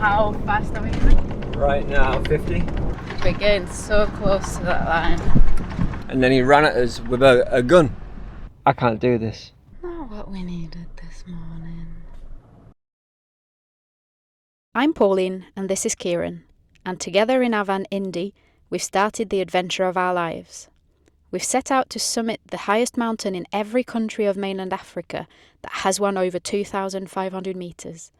How fast are we going? Right now, 50. We're getting so close to that line. And then he ran at us with a gun. I can't do this. Not what we needed this morning. I'm Pauline and this is Kieran, and together in our van Indy, we've started the adventure of our lives. We've set out to summit the highest mountain in every country of mainland Africa that has one over 2,500 metres.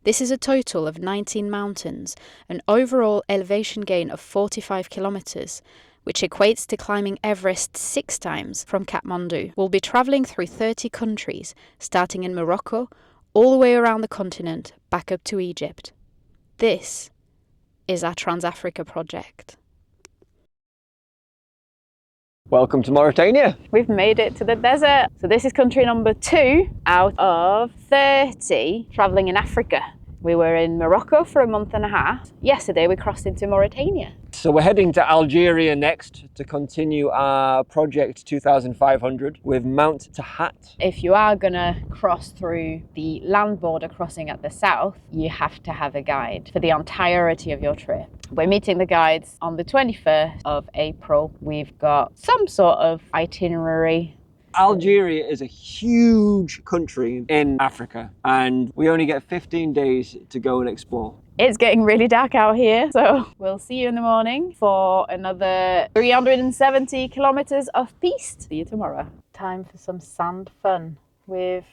This is a total of 19 mountains, an overall elevation gain of 45 kilometres, which equates to climbing Everest 6 times from Kathmandu. We'll be travelling through 30 countries, starting in Morocco, all the way around the continent, back up to Egypt. This is our Trans-Africa project. Welcome to Mauritania. We've made it to the desert. So this is country number 2 out of 30 travelling in Africa. We were in Morocco for a month and a half. Yesterday we crossed into Mauritania. So we're heading to Algeria next to continue our project 2500 with Mount Tahat. If you are going to cross through the land border crossing at the south, you have to have a guide for the entirety of your trip. We're meeting the guides on the 21st of April. We've got some sort of itinerary. Algeria is a huge country in Africa and we only get 15 days to go and explore. It's getting really dark out here, so we'll see you in the morning for another 370 kilometres of piste. See you tomorrow. Time for some sand fun. We've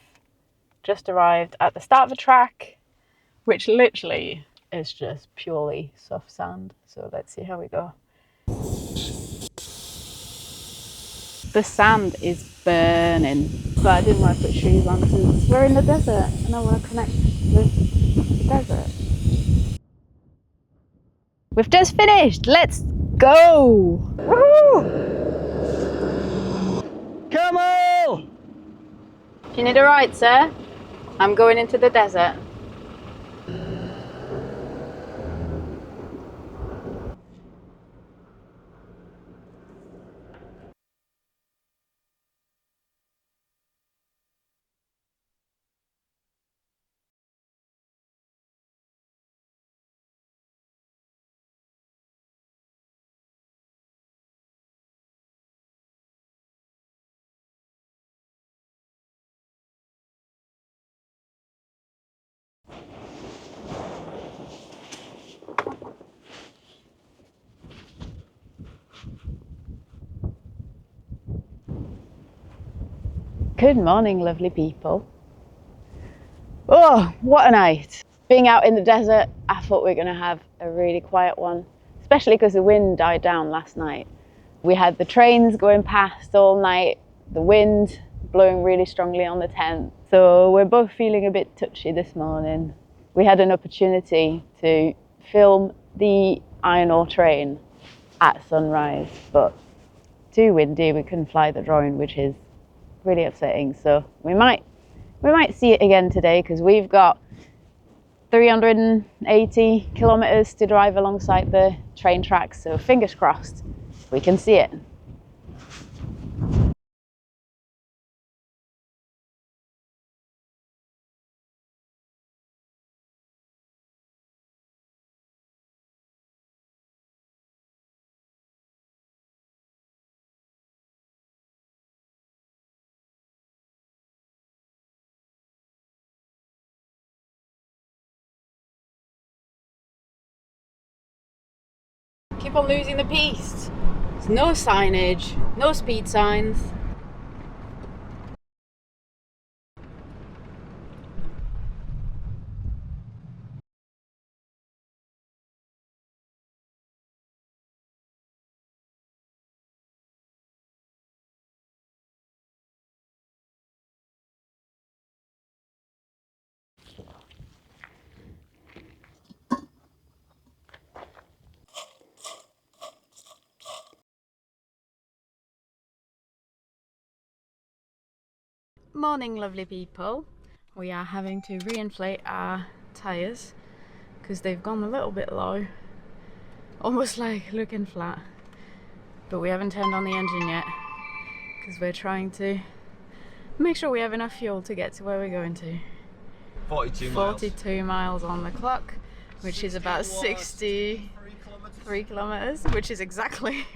just arrived at the start of the track, which literally is just purely soft sand. So let's see how we go. The sand is burning, but I didn't want to put shoes on because we're in the desert and I want to connect with the desert. We've just finished, let's go! Woohoo! Camel! Do you need a ride, sir? I'm going into the desert. Good morning, lovely people. Oh, what a night. Being out in the desert, I thought we were going to have a really quiet one, especially because the wind died down last night. We had the trains going past all night, the wind blowing really strongly on the tent. So we're both feeling a bit touchy this morning. We had an opportunity to film the iron ore train at sunrise, but too windy, we couldn't fly the drone, which is really upsetting. So we might see it again today because we've got 380 kilometers to drive alongside the train tracks, so fingers crossed we can see it. Keep on losing the piste. There's no signage, no speed signs. Morning, lovely people. We are having to reinflate our tyres because they've gone a little bit low, almost like looking flat, but we haven't turned on the engine yet because we're trying to make sure we have enough fuel to get to where we're going to. 42 miles. 42 miles on the clock, which is about 63 kilometers, which is exactly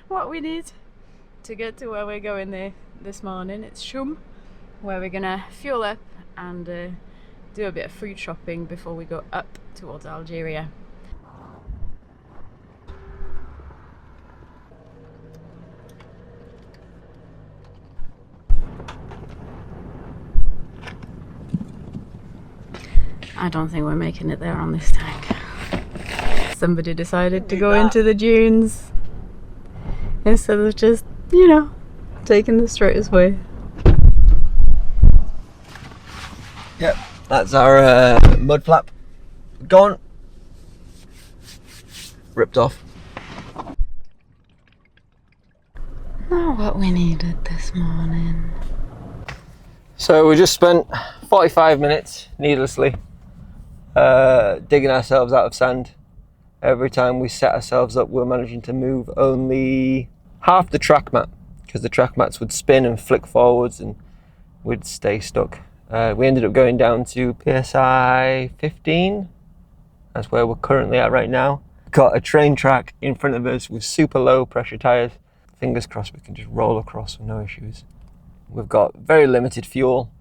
what we need to get to where we're going there this morning. It's Choum, where we're gonna fuel up and do a bit of food shopping before we go up towards Algeria. I don't think we're making it there on this tank. Somebody decided to go into the dunes instead of just, you know, taking the straightest way. Yep, that's our mud flap gone. Ripped off. Not what we needed this morning. So we just spent 45 minutes needlessly digging ourselves out of sand. Every time we set ourselves up, we're managing to move only half the track mat, because the track mats would spin and flick forwards and we'd stay stuck. We ended up going down to PSI 15. That's where we're currently at right now. Got a train track in front of us with super low pressure tyres. Fingers crossed we can just roll across with no issues. We've got very limited fuel,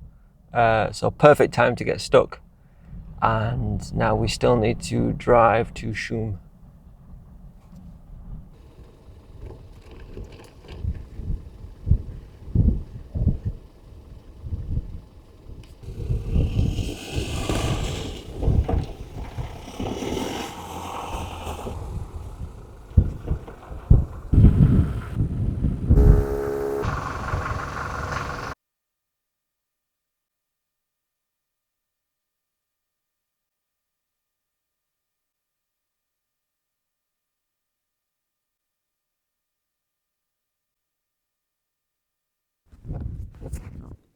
so perfect time to get stuck. And now we still need to drive to Choum.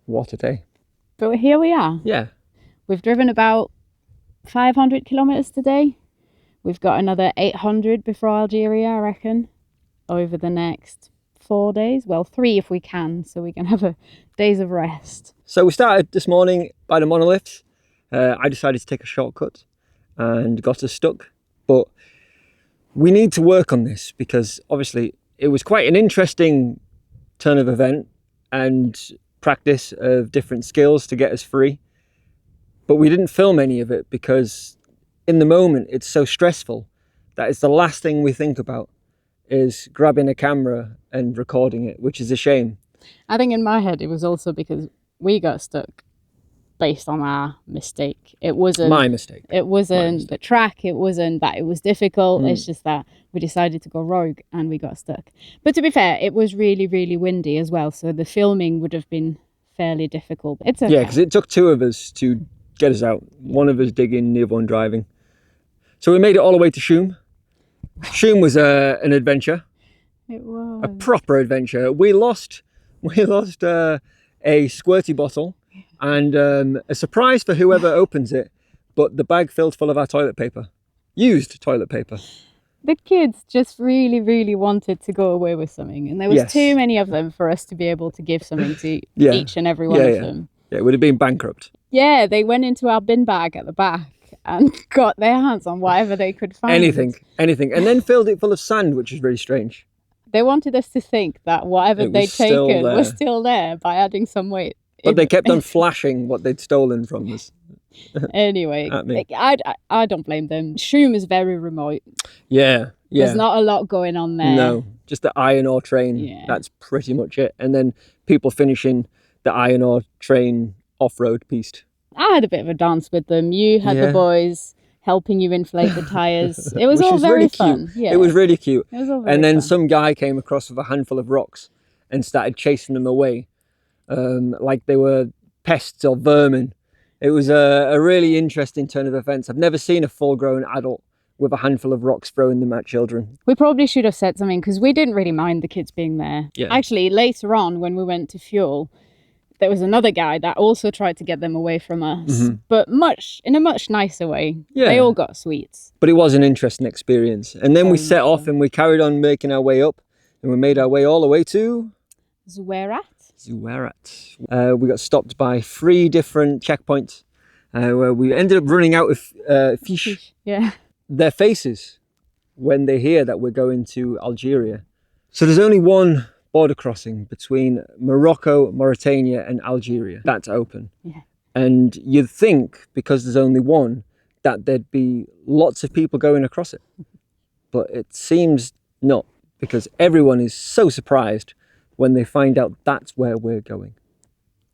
What a day. But here we are. Yeah. We've driven about 500 kilometers today. We've got another 800 before Algeria, I reckon, over the next 4 days. Well, 3 if we can, so we can have a days of rest. So we started this morning by the monoliths. I decided to take a shortcut and got us stuck. But we need to work on this because obviously it was quite an interesting turn of event and practice of different skills to get us free. But we didn't film any of it because in the moment it's so stressful that it's the last thing we think about is grabbing a camera and recording it, which is a shame. I think in my head it was also because we got stuck based on our mistake. It wasn't my mistake. It wasn't the track. It wasn't that it was difficult. It's just that we decided to go rogue and we got stuck. But to be fair, it was really, really windy as well. So the filming would have been fairly difficult. It's okay. Yeah, because it took 2 of us to get us out. One of us digging, the other one driving. So we made it all the way to Choum. Choum was an adventure. It was A proper adventure. We lost a squirty bottle and a surprise for whoever opens it, but the bag filled full of our toilet paper. Used toilet paper. The kids just really, really wanted to go away with something, and there was too many of them for us to be able to give something to each and every one of them. Yeah, it would have been bankrupt. Yeah, they went into our bin bag at the back and got their hands on whatever they could find. Anything, and then filled it full of sand, which is really strange. They wanted us to think that whatever they'd taken was still there by adding some weight. But they kept on flashing what they'd stolen from us. Anyway, I don't blame them. Choum is very remote. Yeah. There's not a lot going on there. No, just the iron ore train. Yeah. That's pretty much it. And then people finishing the iron ore train off-road piste. I had a bit of a dance with them. You had the boys helping you inflate the tyres. It was all very really fun. Cute. Yeah. It was really cute. It was all very and then fun. some guy came across with a handful of rocks and started chasing them away like they were pests or vermin. It was a really interesting turn of events. I've never seen a full-grown adult with a handful of rocks throwing them at children. We probably should have said something because we didn't really mind the kids being there. Yeah. Actually, later on when we went to fuel, there was another guy that also tried to get them away from us, but in a much nicer way. Yeah. They all got sweets. But it was an interesting experience. And then we set off and we carried on making our way up and we made our way all the way to Zouerat. We got stopped by 3 different checkpoints where we ended up running out of fish. Yeah. Their faces when they hear that we're going to Algeria. So there's only one border crossing between Morocco, Mauritania and Algeria that's open. Yeah. And you'd think, because there's only one, that there'd be lots of people going across it. But it seems not, because everyone is so surprised when they find out that's where we're going.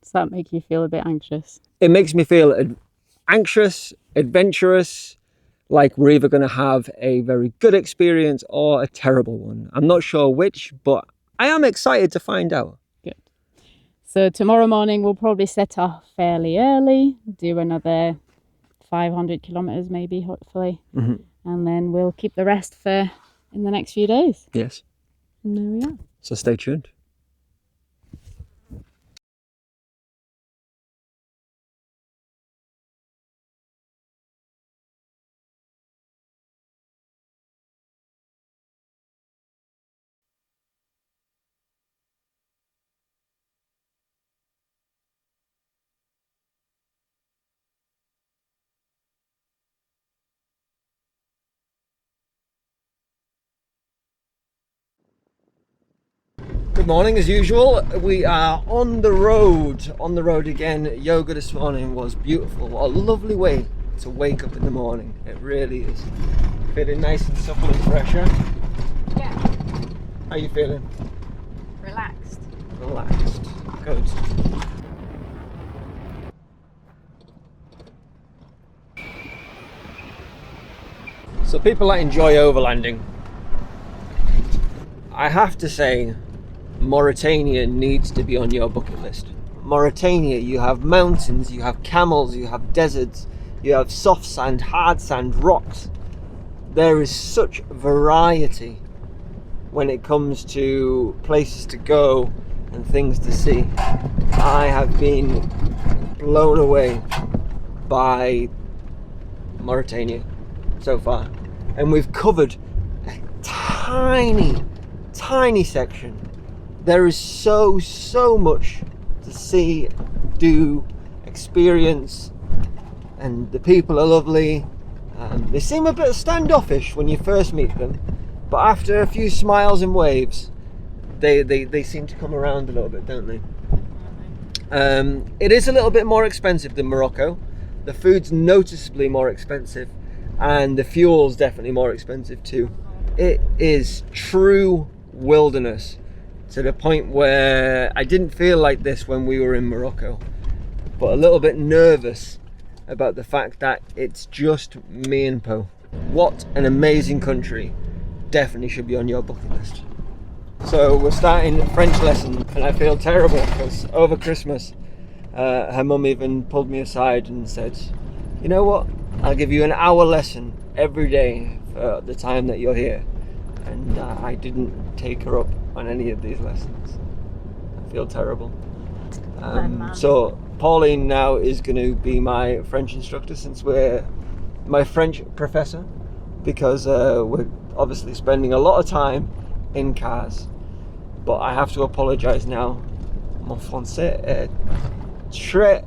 Does that make you feel a bit anxious? It makes me feel anxious, adventurous, like we're either going to have a very good experience or a terrible one. I'm not sure which, but I am excited to find out. Good. So tomorrow morning we'll probably set off fairly early, do another 500 kilometers maybe, hopefully. And then we'll keep the rest for in the next few days. Yes. And there we are. So stay tuned. Good morning, as usual. We are on the road again. Yoga this morning was beautiful. What a lovely way to wake up in the morning. It really is. Feeling nice and supple and fresh, huh? Yeah. How are you feeling? Relaxed. Relaxed. Good. So people that enjoy overlanding, I have to say, Mauritania needs to be on your bucket list. Mauritania, you have mountains, you have camels, you have deserts, you have soft sand, hard sand, rocks. There is such variety when it comes to places to go and things to see. I have been blown away by Mauritania so far, and we've covered a tiny section. There is so much to see, do, experience, and the people are lovely. They seem a bit standoffish when you first meet them, but after a few smiles and waves, they seem to come around a little bit, don't they? It is a little bit more expensive than Morocco. The food's noticeably more expensive, and the fuel's definitely more expensive too. It is true wilderness, to the point where I didn't feel like this when we were in Morocco, but a little bit nervous about the fact that it's just me and Po. What an amazing country. Definitely should be on your bucket list. So we're starting French lesson, and I feel terrible because over Christmas her mum even pulled me aside and said, you know what, I'll give you an hour lesson every day for the time that you're here. And I didn't take her up on any of these lessons. I feel terrible. So Pauline now is going to be my French instructor, since we're my French professor, because we're obviously spending a lot of time in cars. But I have to apologise now. Mon français est très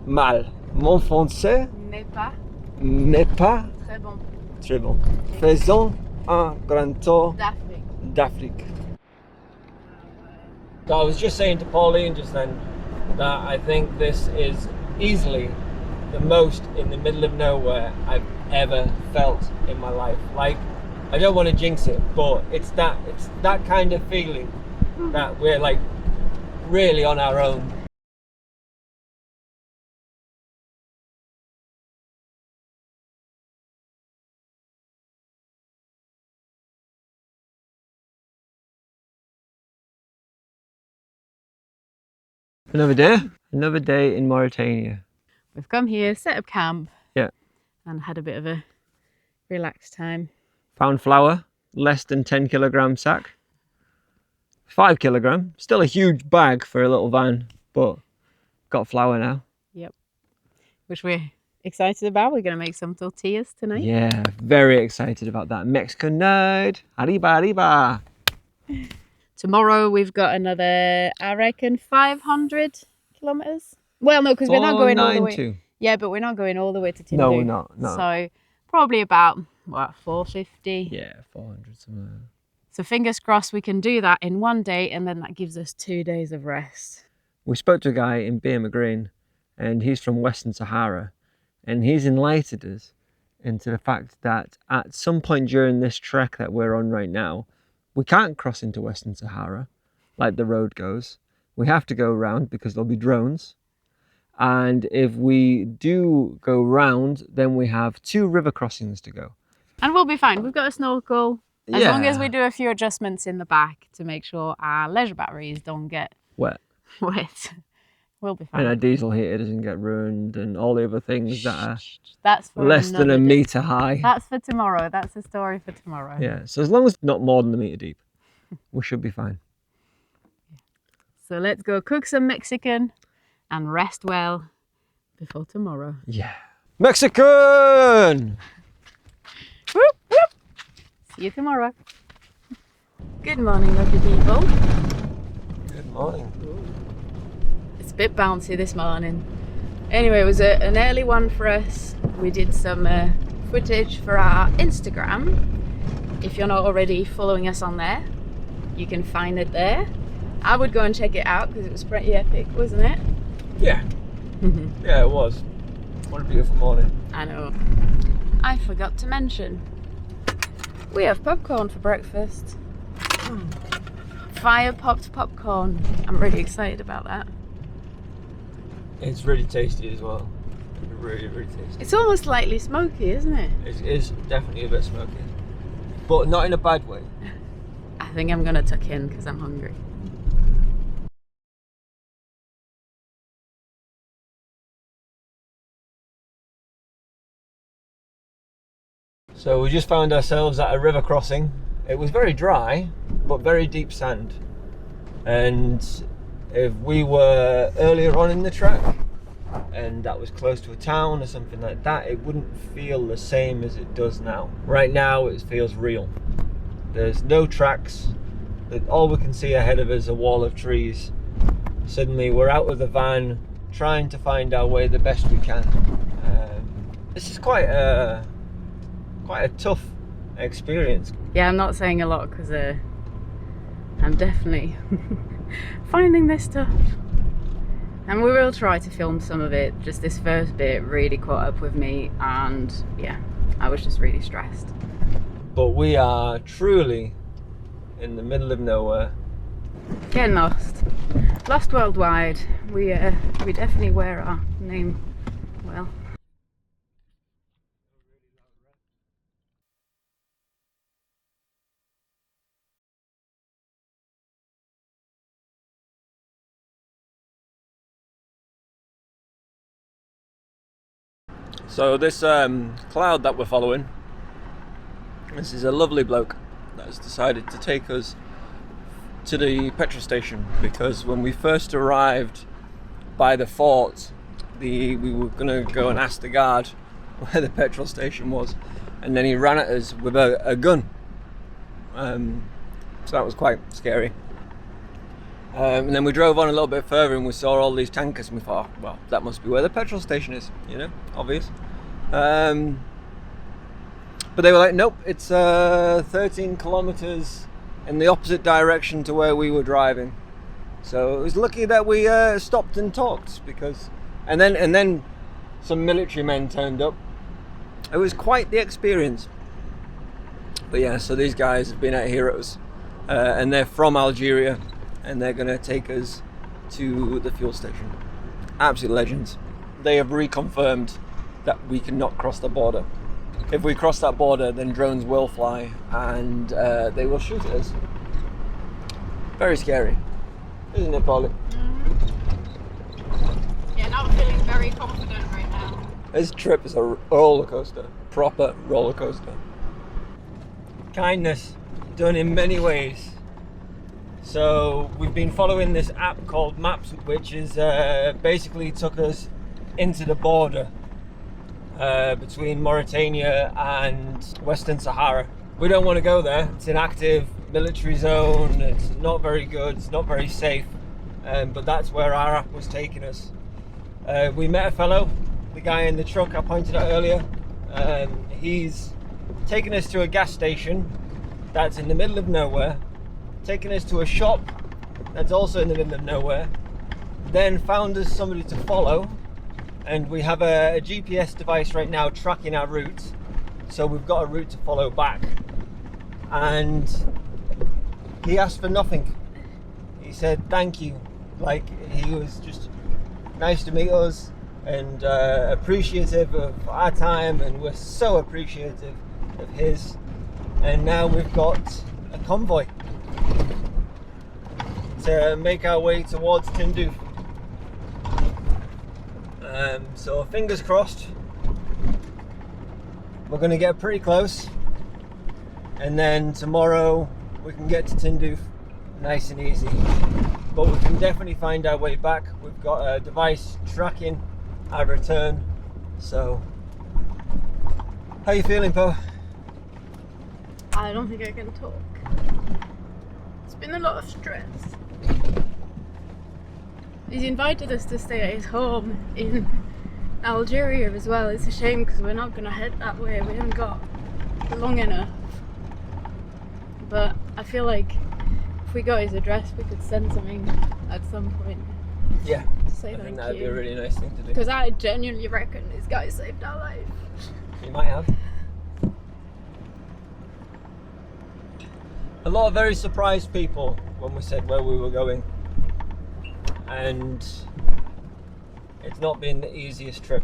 mal. Mon français n'est pas Très bon. très bon. Faisons un grand tour d'Afrique. So I was just saying to Pauline just then that I think this is easily the most in the middle of nowhere I've ever felt in my life. Like, I don't want to jinx it, but it's that kind of feeling that we're like really on our own. Another day in Mauritania. We've come here, set up camp. Yeah. And had a bit of a relaxed time. Found flour, less than 10 kilogram sack. 5 kilogram, still a huge bag for a little van, but got flour now. Yep. Which we're excited about. We're going to make some tortillas tonight. Yeah, very excited about that. Mexican night. Arriba, arriba. Tomorrow we've got another, I reckon, 500 kilometers. Well, no, because we're not going all the way. Yeah, but we're not going all the way to Tindouf. No, we're not. No. So probably about, what, 450? Yeah, 400 somewhere. So fingers crossed we can do that in one day, and then that gives us 2 days of rest. We spoke to a guy in Bir Green, and he's from Western Sahara, and he's enlightened us into the fact that at some point during this trek that we're on right now, we can't cross into Western Sahara like the road goes. We have to go around because there'll be drones. And if we do go round, then we have 2 river crossings to go. And we'll be fine. We've got a snorkel. As long as we do a few adjustments in the back to make sure our leisure batteries don't get wet, we'll be fine. And our diesel heater doesn't get ruined, and all the other things that are That's for less than a metre high. That's for tomorrow. That's a story for tomorrow. Yeah, so as long as it's not more than a metre deep, we should be fine. So let's go cook some Mexican and rest well before tomorrow. Yeah. Mexican! Whoop, whoop. See you tomorrow. Good morning, lovely people. Good morning. It's a bit bouncy this morning. Anyway, it was an early one for us. We did some footage for our Instagram. If you're not already following us on there, you can find it there. I would go and check it out because it was pretty epic, wasn't it? Yeah. Yeah, it was. What a beautiful morning. I know. I forgot to mention, we have popcorn for breakfast. Fire popped popcorn. I'm really excited about that. It's really tasty as well. Really, really tasty. It's almost slightly smoky, isn't it? It is definitely a bit smoky, but not in a bad way. I think I'm gonna tuck in because I'm hungry. So we just found ourselves at a river crossing. It was very dry, but very deep sand. And if we were earlier on in the trek, and that was close to a town or something like that, it wouldn't feel the same as it does now. Right now, it feels real. There's no tracks. All we can see ahead of us is a wall of trees. Suddenly, we're out of the van, trying to find our way the best we can. This is quite a tough experience. Yeah, I'm not saying a lot because I'm definitely finding this tough. And we will try to film some of it. Just this first bit really caught up with me, and yeah, I was just really stressed. But we are truly in the middle of nowhere. Getting lost. Lost worldwide. We definitely wear our name well. So this cloud that we're following, this is a lovely bloke that has decided to take us to the petrol station, because when we first arrived by the fort, we were going to go and ask the guard where the petrol station was, and then he ran at us with a gun. So that was quite scary. And then we drove on a little bit further and we saw all these tankers, and we thought, well, that must be where the petrol station is, you know, obvious. But they were like, nope, it's 13 kilometers in the opposite direction to where we were driving. So it was lucky that we stopped and talked, because, and then some military men turned up. It was quite the experience. But yeah, so these guys have been our heroes, and they're from Algeria, and they're going to take us to the fuel station. Absolute legends. They have reconfirmed that we cannot cross the border. If we cross that border, then drones will fly, and they will shoot at us. Very scary, isn't it, Polly? Yeah, not feeling very confident right now. This trip is a roller coaster, proper roller coaster. Kindness done in many ways. So we've been following this app called Maps, which is basically took us into the border between Mauritania and Western Sahara. We don't want to go there. It's an active military zone. It's not very good. It's not very safe. But that's where our app was taking us. We met a fellow the guy in the truck I pointed out earlier. He's taken us to a gas station that's in the middle of nowhere, taken us to a shop that's also in the middle of nowhere, then found us somebody to follow, and we have a GPS device right now tracking our route, so we've got a route to follow back. And he asked for nothing. He said thank you, like he was just nice to meet us and appreciative of our time, and we're so appreciative of his. And now we've got a convoy to make our way towards Tindouf. So fingers crossed, we're going to get pretty close, and then tomorrow we can get to Tindouf nice and easy. But we can definitely find our way back. We've got a device tracking our return. So, how you feeling, Po? I don't think I can talk. It's been a lot of stress. He's invited us to stay at his home in Algeria as well. It's a shame because we're not going to head that way. We haven't got long enough. But I feel like if we got his address, we could send something at some point. Yeah, To say I thank think that'd you. be a really nice thing to do. Because I genuinely reckon this guy saved our life. You might have. A lot of very surprised people when we said where we were going, and it's not been the easiest trip.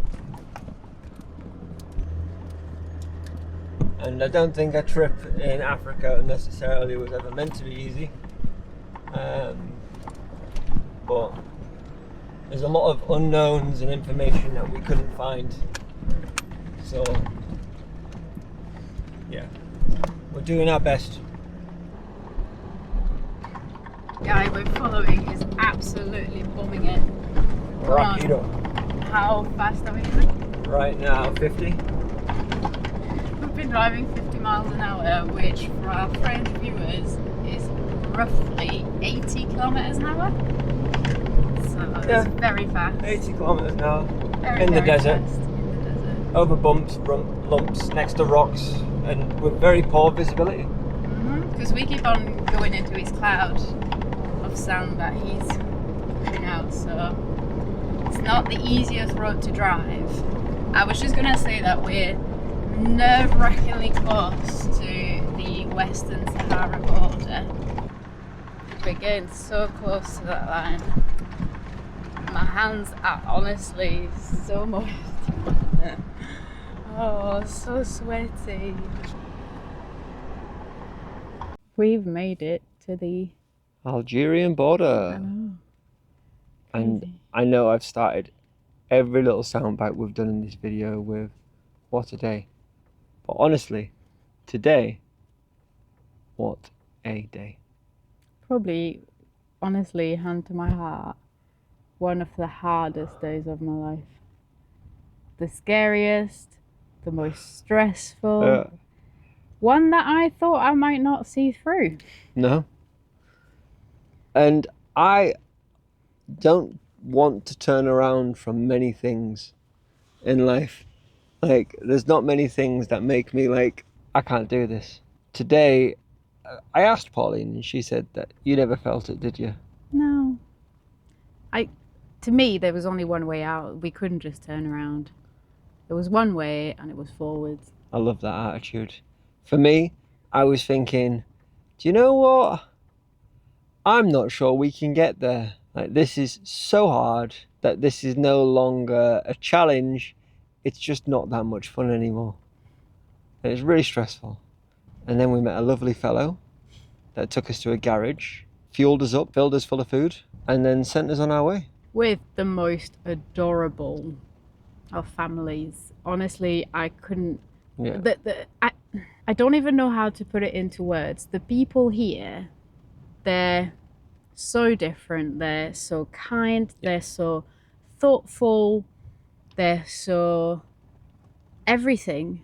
And I don't think a trip in Africa necessarily was ever meant to be easy. But there's a lot of unknowns and information that we couldn't find. So, yeah, we're doing our best. The guy we're following is absolutely bombing it. Rapido. How fast are we going? Right now, 50. We've been driving 50 miles an hour, which for our French viewers is roughly 80 kilometers an hour. So Yeah. it's very fast. 80 kilometers an hour. Very, In the very desert. fast in the desert. Over bumps, lumps, next to rocks, and with very poor visibility. Because we keep on going into his cloud of sand that he's putting out, so it's not the easiest road to drive. I was just gonna say that we're nerve-wrackingly close to the Western Sahara border. We're getting so close to that line. My hands are honestly so moist. Oh, so sweaty. We've made it to the Algerian border. And Crazy. I know I've started every little soundbite we've done in this video with "what a day." But honestly, today, what a day. Probably, honestly, hand to my heart, one of the hardest days of my life. The scariest, the most stressful, one that I thought I might not see through. No. And I don't want to turn around from many things in life. Like, there's not many things that make me like, I can't do this. Today, I asked Pauline, and she said that you never felt it, did you? No. To me, there was only one way out. We couldn't just turn around. There was one way, and it was forwards. I love that attitude. For me, I was thinking, do you know what? I'm not sure we can get there. Like, this is so hard that this is no longer a challenge. It's just not that much fun anymore. And it's really stressful. And then we met a lovely fellow that took us to a garage, fueled us up, filled us full of food, and then sent us on our way. With the most adorable of families. Honestly, I couldn't. Yeah. I don't even know how to put it into words. The people here, they're so different. They're so kind. They're so thoughtful. They're so everything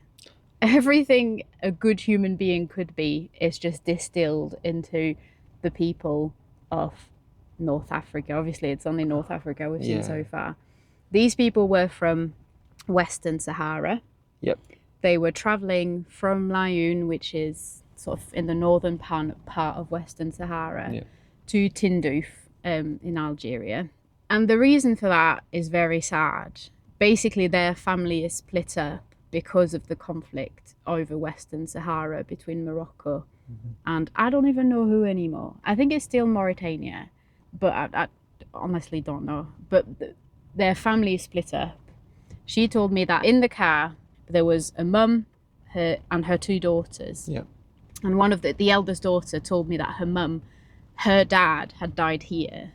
a good human being could be is just distilled into the people of North Africa. Obviously, it's only North Africa we've seen so far. These people were from Western Sahara. Yep. They were travelling from Laayoune, which is sort of in the northern part of Western Sahara, Yeah. to Tindouf in Algeria. And the reason for that is very sad. Basically, their family is split up because of the conflict over Western Sahara between Morocco and I don't even know who anymore. I think it's still Mauritania, but I honestly don't know. But their family is split up. She told me that in the car there was a mum, her and her 2 daughters. Yeah. And one of the eldest daughter told me that her dad had died here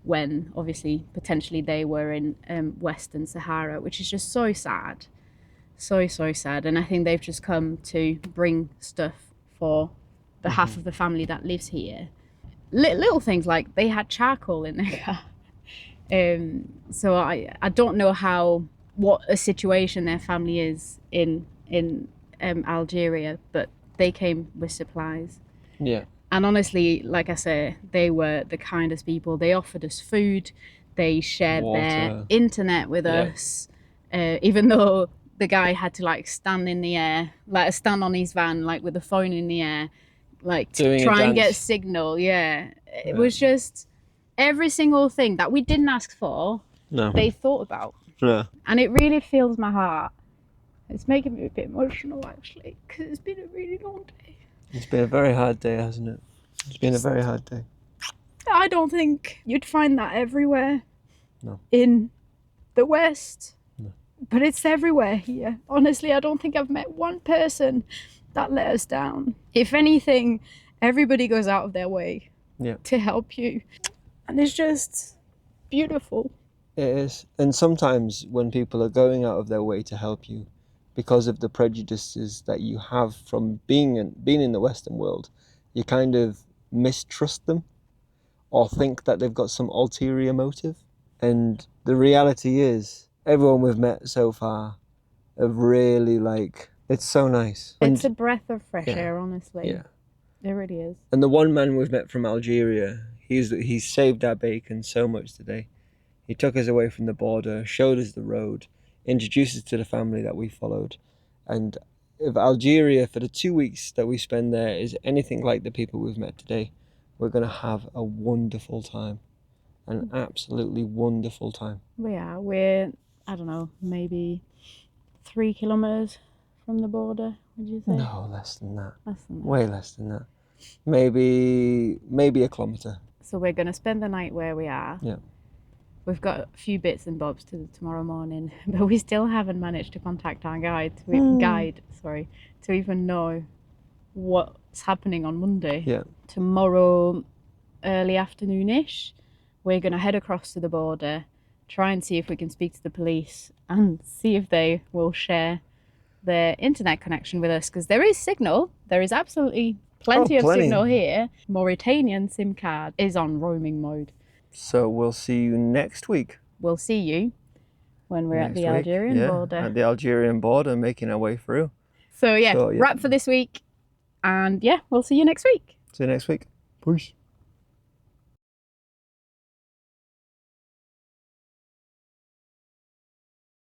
when obviously potentially they were in Western Sahara, which is just so sad. So sad. And I think they've just come to bring stuff for the half of the family that lives here. Little things like they had charcoal in their car. So I don't know what a situation their family is in Algeria, but they came with supplies. Yeah. And honestly, like I say, they were the kindest people. They offered us food. They shared their internet with us, even though the guy had to like stand in the air, like stand on his van, like with the phone in the air, like to try and get signal. Yeah. It was just every single thing that we didn't ask for, they thought about. Yeah. And it really fills my heart. It's making me a bit emotional actually, because it's been a really long day. It's been a very hard day, hasn't it? It's been a very hard day. I don't think you'd find that everywhere. No. In the West. No. But it's everywhere here. Honestly, I don't think I've met one person that let us down. If anything, everybody goes out of their way to help you. And it's just beautiful. It is. And sometimes when people are going out of their way to help you because of the prejudices that you have from being in the Western world, you kind of mistrust them or think that they've got some ulterior motive. And the reality is, everyone we've met so far have really it's so nice. It's a breath of fresh air, honestly. Yeah. It really is. And the one man we've met from Algeria, he's saved our bacon so much today. He took us away from the border, showed us the road, introduced us to the family that we followed. And if Algeria, for the 2 weeks that we spend there, is anything like the people we've met today, we're going to have a wonderful time. An absolutely wonderful time. We're, I don't know, maybe 3 kilometers from the border, would you say? No, less than that. Less than that. Way less than that. Maybe a kilometre. So we're going to spend the night where we are. Yeah. We've got a few bits and bobs to tomorrow morning, but we still haven't managed to contact our guide to even know what's happening on Monday. Yeah. Tomorrow, early afternoon-ish, we're going to head across to the border, try and see if we can speak to the police and see if they will share their internet connection with us, because there is signal. There is absolutely plenty of signal here. Mauritanian SIM card is on roaming mode. So we'll see you next week. We'll see you when we're at the Algerian border. At the Algerian border, making our way through. So wrap for this week. And we'll see you next week. See you next week. Peace.